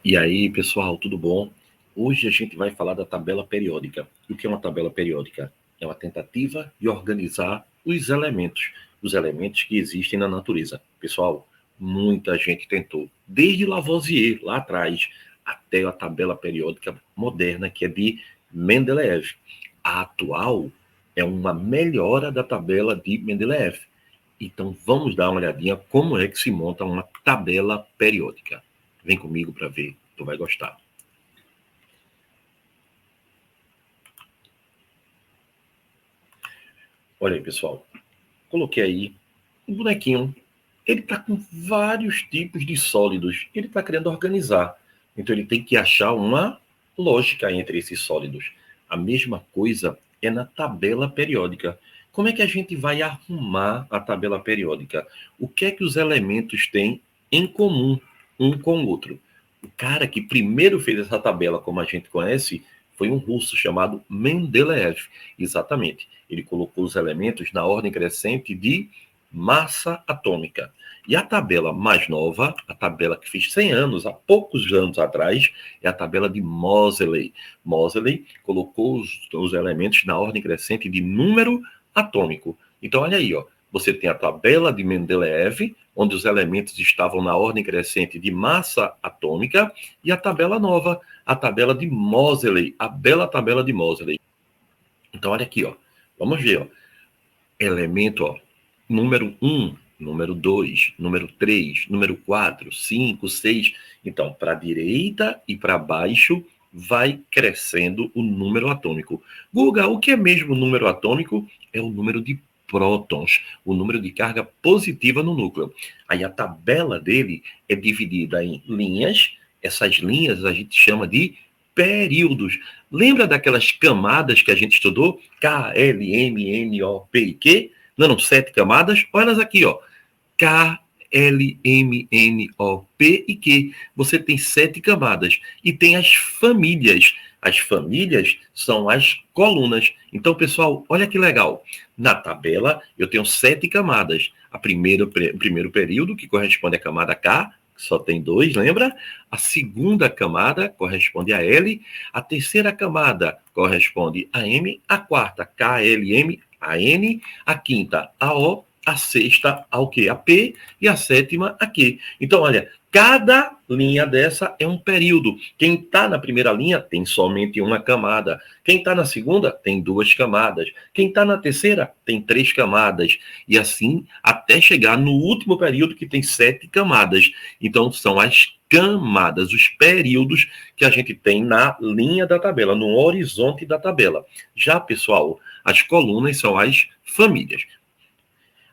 E aí, pessoal, tudo bom? Hoje a gente vai falar da tabela periódica. O que é uma tabela periódica? É uma tentativa de organizar os elementos que existem na natureza. Pessoal, muita gente tentou, desde Lavoisier, lá atrás, até a tabela periódica moderna, que é de Mendeleev. A atual é uma melhora da tabela de Mendeleev. Então, vamos dar uma olhadinha como é que se monta uma tabela periódica. Vem comigo para ver, tu vai gostar. Olha aí, pessoal. Coloquei aí um bonequinho. Ele está com vários tipos de sólidos. Ele está querendo organizar. Então, ele tem que achar uma lógica entre esses sólidos. A mesma coisa é na tabela periódica. Como é que a gente vai arrumar a tabela periódica? O que é que os elementos têm em comum um com o outro? O cara que primeiro fez essa tabela, como a gente conhece, foi um russo chamado Mendeleev. Exatamente. Ele colocou os elementos na ordem crescente de massa atômica. E a tabela mais nova, a tabela que fez 100 anos, há poucos anos atrás, é a tabela de Moseley. Moseley colocou os elementos na ordem crescente de número atômico. Então, olha aí, ó, você tem a tabela de Mendeleev, onde os elementos estavam na ordem crescente de massa atômica, e a tabela nova, a tabela de Moseley, a bela tabela de Moseley. Então, olha aqui, ó, vamos ver, ó, elemento, ó, número 1, número 2, número 3, número 4, 5, 6. Então, para a direita e para baixo vai crescendo o número atômico. Guga, o que é mesmo o número atômico? É o número de prótons, o número de carga positiva no núcleo. Aí a tabela dele é dividida em linhas. Essas linhas a gente chama de períodos. Lembra daquelas camadas que a gente estudou? K, L, M, N, O, P e Q? Não, 7 camadas. Olha elas aqui, ó. K, L, M, N, O, P e Q. Você tem 7 camadas. E tem as famílias. As famílias são as colunas. Então, pessoal, olha que legal. Na tabela, eu tenho 7 camadas. O primeiro período, que corresponde à camada K, só tem 2, lembra? A segunda camada corresponde a L. A terceira camada corresponde a M. A quarta, KLM, a N. A quinta, a O. A sexta, ao quê? A P. E a sétima, a Q. Então, olha, cada linha dessa é um período. Quem está na primeira linha tem somente uma camada. Quem está na segunda tem 2 camadas. Quem está na terceira tem 3 camadas. E assim até chegar no último período que tem 7 camadas. Então são as camadas, os períodos que a gente tem na linha da tabela, no horizonte da tabela. Já, pessoal, as colunas são as famílias.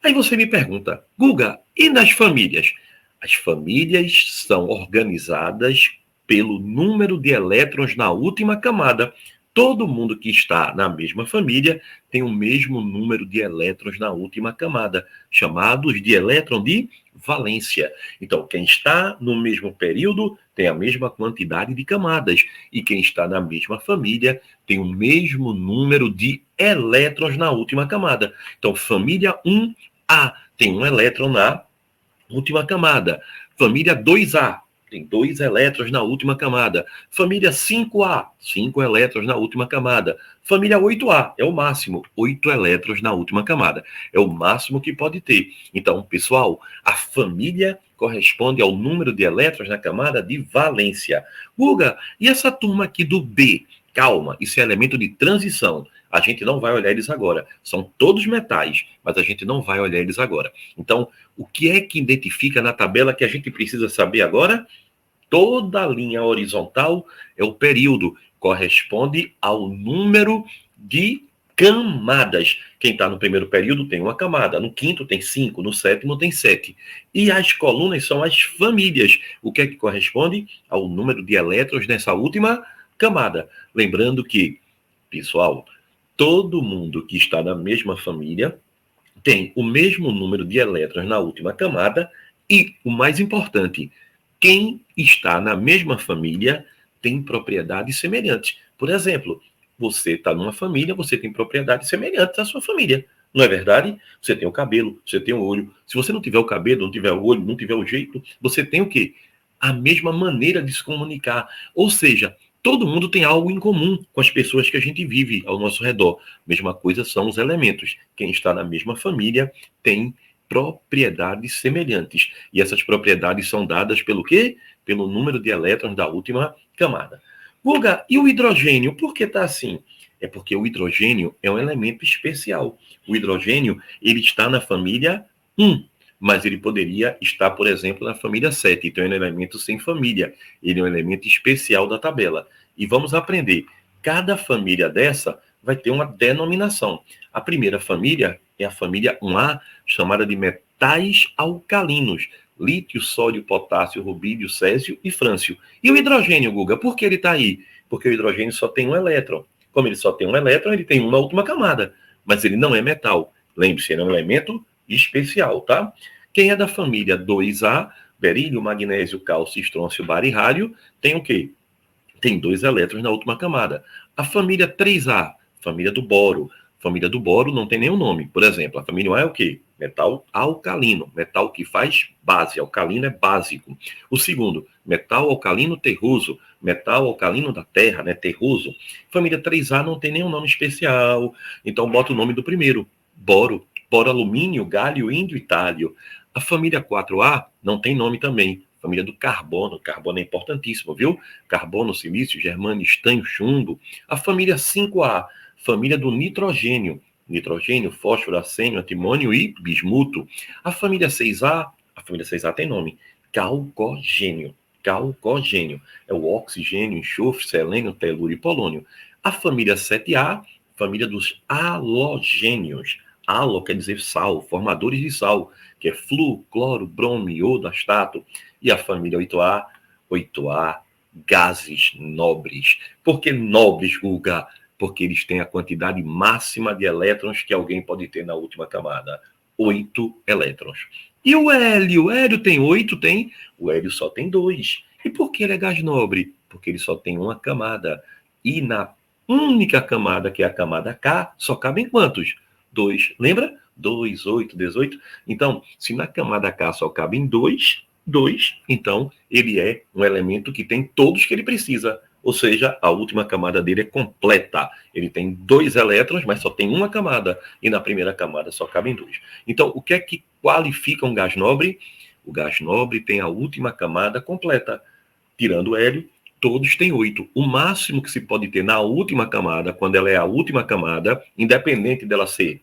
Aí você me pergunta, Guga, e nas famílias? As famílias são organizadas pelo número de elétrons na última camada. Todo mundo que está na mesma família tem o mesmo número de elétrons na última camada, chamados de elétron de valência. Então, quem está no mesmo período tem a mesma quantidade de camadas, e quem está na mesma família tem o mesmo número de elétrons na última camada. Então, família 1A tem um elétron na última camada. Família 2A tem 2 elétrons na última camada. Família 5A, 5 elétrons na última camada. Família 8A é o máximo, 8 elétrons na última camada. É o máximo que pode ter. Então, pessoal, a família corresponde ao número de elétrons na camada de valência. Guga, e essa turma aqui do B? Calma, isso é elemento de transição. A gente não vai olhar eles agora. São todos metais, mas a gente não vai olhar eles agora. Então, o que é que identifica na tabela que a gente precisa saber agora? Toda a linha horizontal é o período, corresponde ao número de camadas. Quem está no primeiro período tem uma camada, no quinto tem 5, no sétimo tem 7. E as colunas são as famílias. O que é que corresponde ao número de elétrons nessa última camada? Lembrando que, pessoal, todo mundo que está na mesma família tem o mesmo número de elétrons na última camada e, o mais importante, quem está na mesma família tem propriedades semelhantes. Por exemplo, você está numa família, você tem propriedades semelhantes à sua família. Não é verdade? Você tem o cabelo, você tem o olho. Se você não tiver o cabelo, não tiver o olho, não tiver o jeito, você tem o quê? a mesma maneira de se comunicar. Ou seja, todo mundo tem algo em comum com as pessoas que a gente vive ao nosso redor. Mesma coisa são os elementos. Quem está na mesma família tem propriedades semelhantes. E essas propriedades são dadas pelo quê? Pelo número de elétrons da última camada. Guga, e o hidrogênio? Por que está assim? É porque o hidrogênio é um elemento especial. O hidrogênio, ele está na família 1, mas ele poderia estar, por exemplo, na família 7. Então, ele é um elemento sem família. Ele é um elemento especial da tabela. E vamos aprender. Cada família dessa vai ter uma denominação. A primeira família é a família 1A, chamada de metais alcalinos. Lítio, sódio, potássio, rubídio, césio e frâncio. E o hidrogênio, Guga, por que ele está aí? Porque o hidrogênio só tem um elétron. Como ele só tem um elétron, ele tem uma última camada. Mas ele não é metal. Lembre-se, ele é um elemento especial, tá? Quem é da família 2A, berílio, magnésio, cálcio, estrôncio, bário e rádio, tem o quê? Tem 2 elétrons na última camada. A família 3A, família do boro. Família do boro não tem nenhum nome. Por exemplo, a família A é o quê? Metal alcalino, metal que faz base, alcalino é básico. O segundo, metal alcalino terroso, metal alcalino da terra, né, terroso. Família 3A não tem nenhum nome especial, então bota o nome do primeiro, boro, boro alumínio, galho, índio e talho. A família 4A não tem nome também, família do carbono, carbono é importantíssimo, viu? Carbono, silício, germânio, estanho, chumbo. A família 5A, família do nitrogênio, nitrogênio, fósforo, arsênio, antimônio e bismuto. A família 6A tem nome, calcogênio. Calcogênio é o oxigênio, enxofre, selênio, telúrio e polônio. A família 7A, família dos halogênios. Halo quer dizer sal, formadores de sal, que é flu, cloro, bromo, iodo, astato. E a família 8A, gases nobres. Por que nobres, Guga? Porque eles têm a quantidade máxima de elétrons que alguém pode ter na última camada. 8 elétrons. E o hélio? O hélio tem 8? Tem. O hélio só tem 2. E por que ele é gás nobre? Porque ele só tem uma camada. E na única camada, que é a camada K, só cabem quantos? 2. Lembra? 2, 8, 18. Então, se na camada K só cabem 2, então ele é um elemento que tem todos que ele precisa. Ou seja, a última camada dele é completa. Ele tem 2 elétrons, mas só tem uma camada. E na primeira camada só cabem 2. Então, o que é que qualifica um gás nobre? O gás nobre tem a última camada completa. Tirando o hélio, todos têm 8. O máximo que se pode ter na última camada, quando ela é a última camada, independente dela ser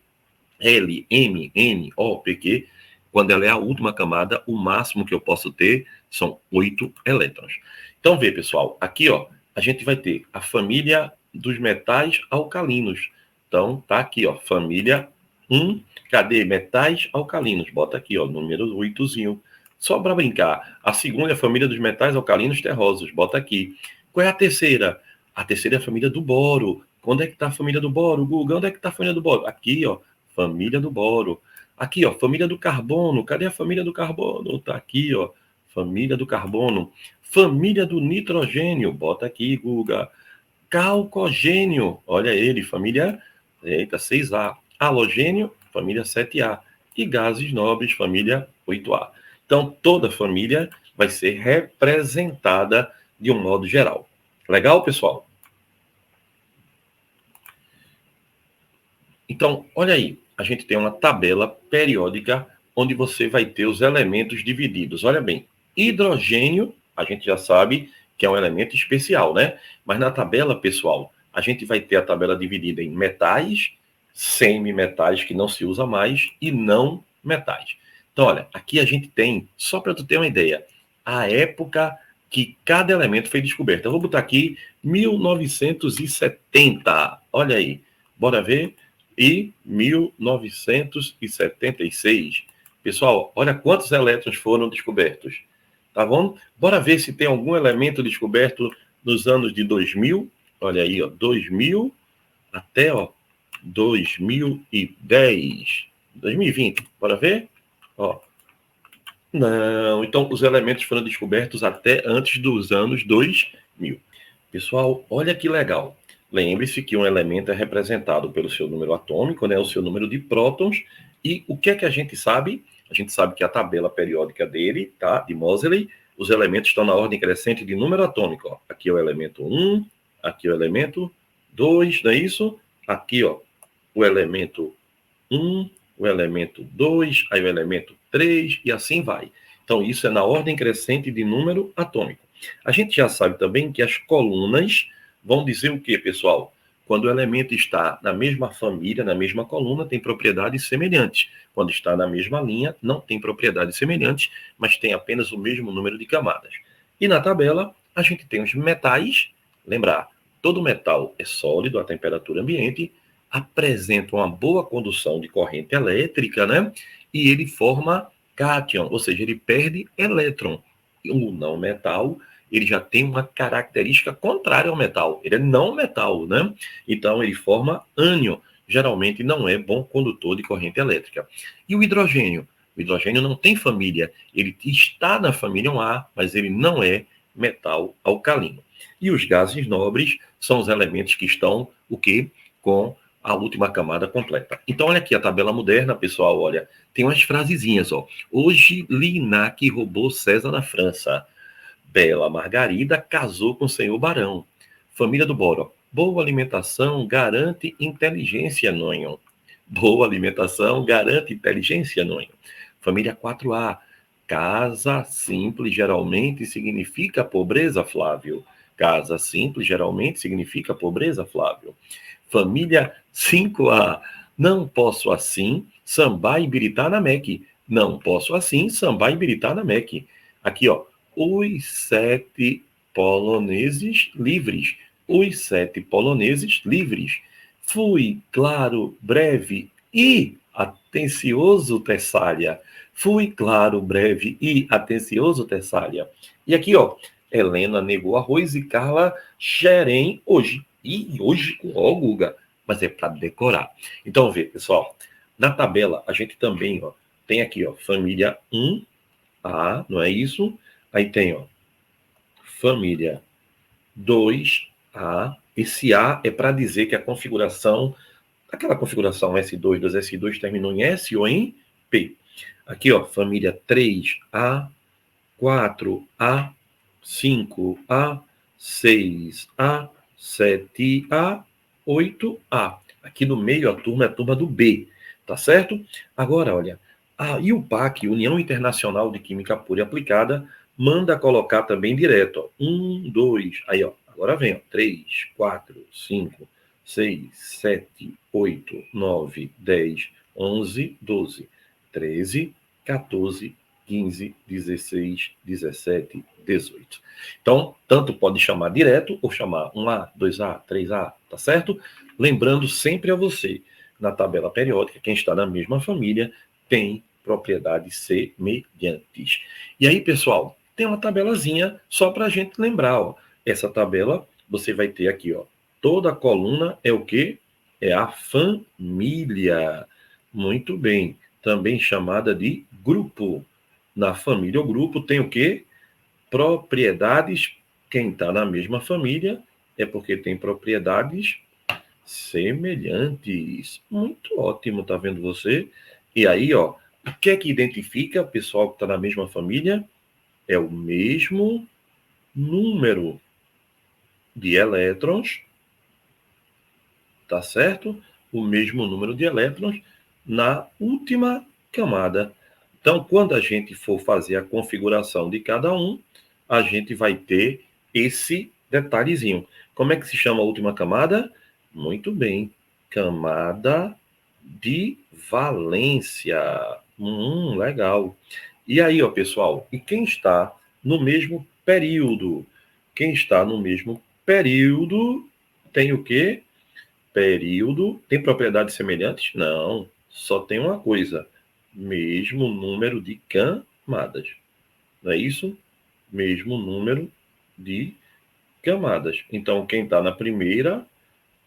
L, M, N, O, P, Q, quando ela é a última camada, o máximo que eu posso ter são 8 elétrons. Então, vê, pessoal, aqui, ó, a gente vai ter a família dos metais alcalinos. Então, tá aqui, ó, família 1. Cadê? Metais alcalinos. Bota aqui, ó, número 8zinho. Só para brincar. A segunda é a família dos metais alcalinos terrosos. Bota aqui. Qual é a terceira? A terceira é a família do boro. Onde é que está a família do boro? Guga, onde é que está a família do boro? Aqui, ó, família do boro. Aqui, ó, família do carbono. Cadê a família do carbono? Tá aqui, ó, família do carbono. Família do nitrogênio. Bota aqui, Guga. Calcogênio. Olha ele, família, eita, 6A. Halogênio, família 7A. E gases nobres, família 8A. Então, toda a família vai ser representada de um modo geral. Legal, pessoal? Então, olha aí, a gente tem uma tabela periódica onde você vai ter os elementos divididos. Olha bem, hidrogênio, a gente já sabe que é um elemento especial, né? Mas na tabela, pessoal, a gente vai ter a tabela dividida em metais, semimetais, que não se usa mais, e não metais. Então, olha, aqui a gente tem, só para tu ter uma ideia, a época que cada elemento foi descoberto. Eu vou botar aqui 1970. Olha aí, bora ver. E 1976. Pessoal, olha quantos elétrons foram descobertos. Tá bom? Bora ver se tem algum elemento descoberto nos anos de 2000. Olha aí, ó, 2000 até, ó, 2010. 2020. Bora ver? Ó. Não, então os elementos foram descobertos até antes dos anos 2000. Pessoal, olha que legal. Lembre-se que um elemento é representado pelo seu número atômico, né, o seu número de prótons, e o que é que a gente sabe? A gente sabe que a tabela periódica dele, tá, de Moseley, os elementos estão na ordem crescente de número atômico. Ó. Aqui é o elemento 1, aqui é o elemento 2, não é isso? Aqui, ó, o elemento 1, o elemento 2, aí o elemento 3, e assim vai. Então, isso é na ordem crescente de número atômico. A gente já sabe também que as colunas vão dizer o quê, pessoal? Quando o elemento está na mesma família, na mesma coluna, tem propriedades semelhantes. Quando está na mesma linha, não tem propriedades semelhantes, mas tem apenas o mesmo número de camadas. E na tabela, a gente tem os metais. Lembrar, todo metal é sólido à temperatura ambiente, apresenta uma boa condução de corrente elétrica, né? E ele forma cátion, ou seja, ele perde elétron. O não metal, ele já tem uma característica contrária ao metal. Ele é não metal, né? Então, ele forma ânion. Geralmente, não é bom condutor de corrente elétrica. E o hidrogênio? O hidrogênio não tem família. Ele está na família 1A, mas ele não é metal alcalino. E os gases nobres são os elementos que estão, o quê? Com a última camada completa. Então, olha aqui a tabela moderna, pessoal, olha, tem umas frasezinhas, ó. Hoje, Lignac roubou César na França. Bela Margarida casou com o senhor Barão. Família do Boro. Boa alimentação garante inteligência, nonho. Boa alimentação garante inteligência, nonho. Família 4A. Casa simples geralmente significa pobreza, Flávio. Casa simples geralmente significa pobreza, Flávio. Família 5A. Não posso assim sambar e biritar na MEC. Não posso assim sambar e biritar na MEC. Aqui, ó. Os 7 poloneses livres. Os 7 poloneses livres. Fui, claro, breve e atencioso, Tessália. Fui, claro, breve e atencioso, Tessália. E aqui, ó. Helena negou arroz e Carla xerém hoje. E hoje com ó, Guga. Mas é para decorar. Então, vê, pessoal. Na tabela, a gente também, ó, tem aqui, ó, família 1A, não é isso? Aí tem, ó, família 2A. Esse A é para dizer que a configuração, aquela configuração S2 das S2 terminou em S ou em P. Aqui, ó, família 3A, 4A, 5A, 6A, 7A, 8A. Aqui no meio a turma é a turma do B, tá certo? Agora, olha, a IUPAC, União Internacional de Química Pura e Aplicada, manda colocar também direto, ó, 1, 2, aí, ó, agora vem, ó, 3, 4, 5, 6, 7, 8, 9, 10, 11, 12, 13, 14, 15, 16, 17, 18. Então, tanto pode chamar direto ou chamar 1A, 2A, 3A, tá certo? Lembrando sempre a você, na tabela periódica, quem está na mesma família tem propriedades semelhantes. E aí, pessoal, tem uma tabelazinha só para a gente lembrar, ó. Essa tabela, você vai ter aqui, ó, toda a coluna é o quê? É a família. Muito bem. Também chamada de grupo. Na família ou grupo tem o quê? Propriedades. Quem está na mesma família é porque tem propriedades semelhantes. Muito ótimo, tá vendo você? E aí, ó, o que é que identifica o pessoal que está na mesma família? É o mesmo número de elétrons, tá certo? O mesmo número de elétrons na última camada. Então, quando a gente for fazer a configuração de cada um, a gente vai ter esse detalhezinho. Como é que se chama a última camada? Muito bem, camada de valência. Legal. E aí, ó, pessoal, e quem está no mesmo período? Quem está no mesmo período tem o quê? Período tem propriedades semelhantes? Não, só tem uma coisa: mesmo número de camadas. Não é isso? Mesmo número de camadas. Então, quem está na primeira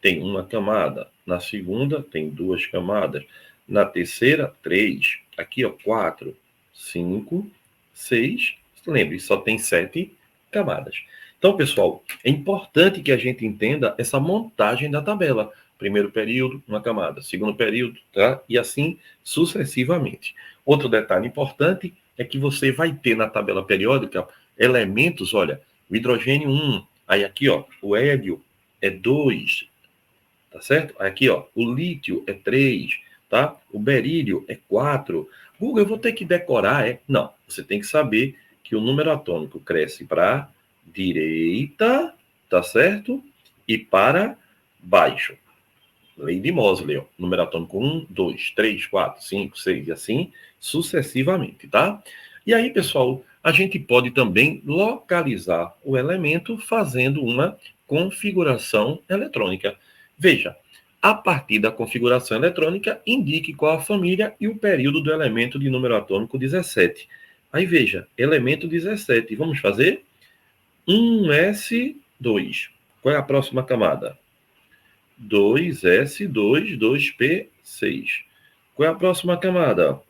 tem uma camada, na segunda tem 2 camadas, na terceira, 3, aqui, ó, 4, 5, 6, lembre, só tem 7 camadas. Então, pessoal, é importante que a gente entenda essa montagem da tabela. Primeiro período, uma camada. Segundo período, tá? E assim sucessivamente. Outro detalhe importante é que você vai ter na tabela periódica Elementos, olha, o hidrogênio 1, aí aqui, ó, o hélio é 2, tá certo? Aí aqui, ó, o lítio é 3, tá? O berílio é 4. Google, eu vou ter que decorar, é? Não, você tem que saber que o número atômico cresce para direita, tá certo? E para baixo. Lei de Mosley, ó, número atômico 1, 2, 3, 4, 5, 6 e assim sucessivamente, tá? E aí, pessoal, a gente pode também localizar o elemento fazendo uma configuração eletrônica. Veja, a partir da configuração eletrônica, indique qual a família e o período do elemento de número atômico 17. Aí veja, elemento 17. Vamos fazer 1s2. Qual é a próxima camada? 2s2, 2p6. Qual é a próxima camada?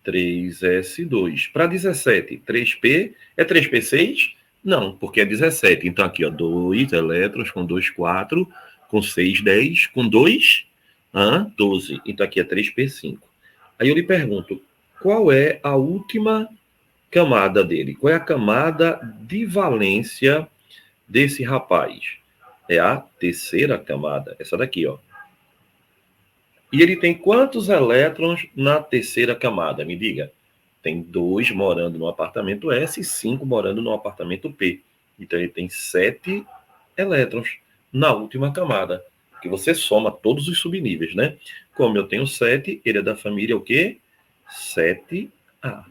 3s2. Para 17, 3p é 3p6? Não, porque é 17. Então aqui, ó, 2 elétrons com 2, 4, com 6, 10, com 2, 12. Então aqui é 3p5. Aí eu lhe pergunto, qual é a última camada dele? Qual é a camada de valência desse rapaz? É a terceira camada, essa daqui, ó. E ele tem quantos elétrons na terceira camada? Me diga. Tem 2 morando no apartamento S e 5 morando no apartamento P. Então ele tem 7 elétrons na última camada. Que você soma todos os subníveis, né? Como eu tenho 7, ele é da família o quê? 7A.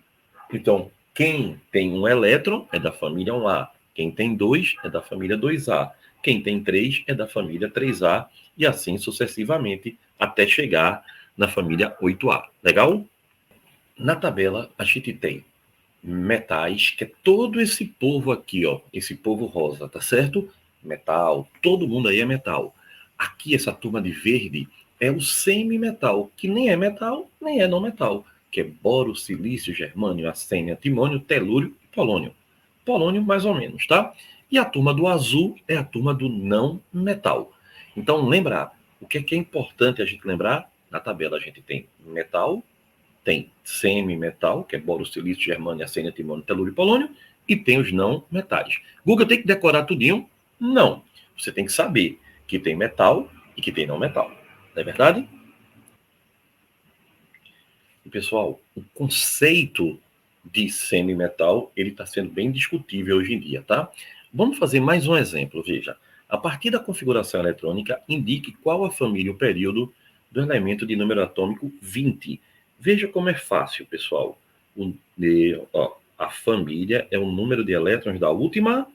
Então, quem tem um elétron é da família 1A. Quem tem 2 é da família 2A. Quem tem 3 é da família 3A. E assim sucessivamente, até chegar na família 8A. Legal? Na tabela, a gente tem metais, que é todo esse povo aqui, ó. Esse povo rosa, tá certo? Metal. Todo mundo aí é metal. Aqui, essa turma de verde é o semimetal, que nem é metal, nem é não metal, que é boro, silício, germânio, arsênio, antimônio, telúrio e polônio. Polônio, mais ou menos, tá? E a turma do azul é a turma do não metal. Então, lembrar, o que é importante a gente lembrar? Na tabela a gente tem metal, tem semi-metal, que é boro, silício, germânio, arsênio, antimônio, telúrio e polônio, e tem os não metais. Google tem que decorar tudinho? Não. Você tem que saber que tem metal e que tem não metal. Não é verdade? E, pessoal, o conceito de semi-metal, ele está sendo bem discutível hoje em dia, tá? Vamos fazer mais um exemplo, veja. A partir da configuração eletrônica, indique qual a família e o período do elemento de número atômico 20. Veja como é fácil, pessoal. A família é o número de elétrons da última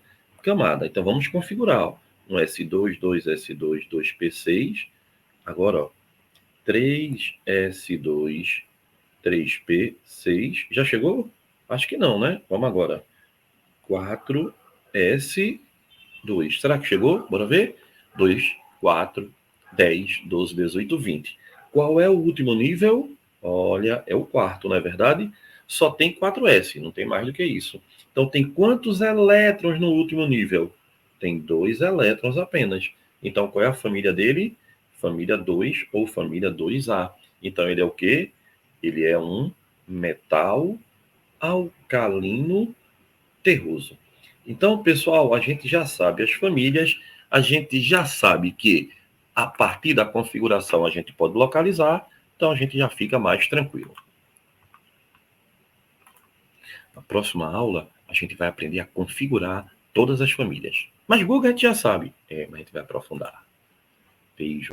camada. Então, vamos configurar. Ó. Um S2, 2S2, 2P6. Agora, ó, 3S2, 3P6. Já chegou? Acho que não, né? Vamos agora. 4S2. Será que chegou? Bora ver? 2, 4, 10, 12, 18, 20. Qual é o último nível? Olha, é o quarto, não é verdade? Só tem 4S, não tem mais do que isso. Então, tem quantos elétrons no último nível? Tem 2 elétrons apenas. Então, qual é a família dele? Família 2 ou família 2A. Então, ele é o quê? Ele é um metal alcalino terroso. Então, pessoal, a gente já sabe as famílias, a gente já sabe que a partir da configuração a gente pode localizar, então a gente já fica mais tranquilo. Na próxima aula, a gente vai aprender a configurar todas as famílias. Mas Google a gente já sabe, mas a gente vai aprofundar. Beijo.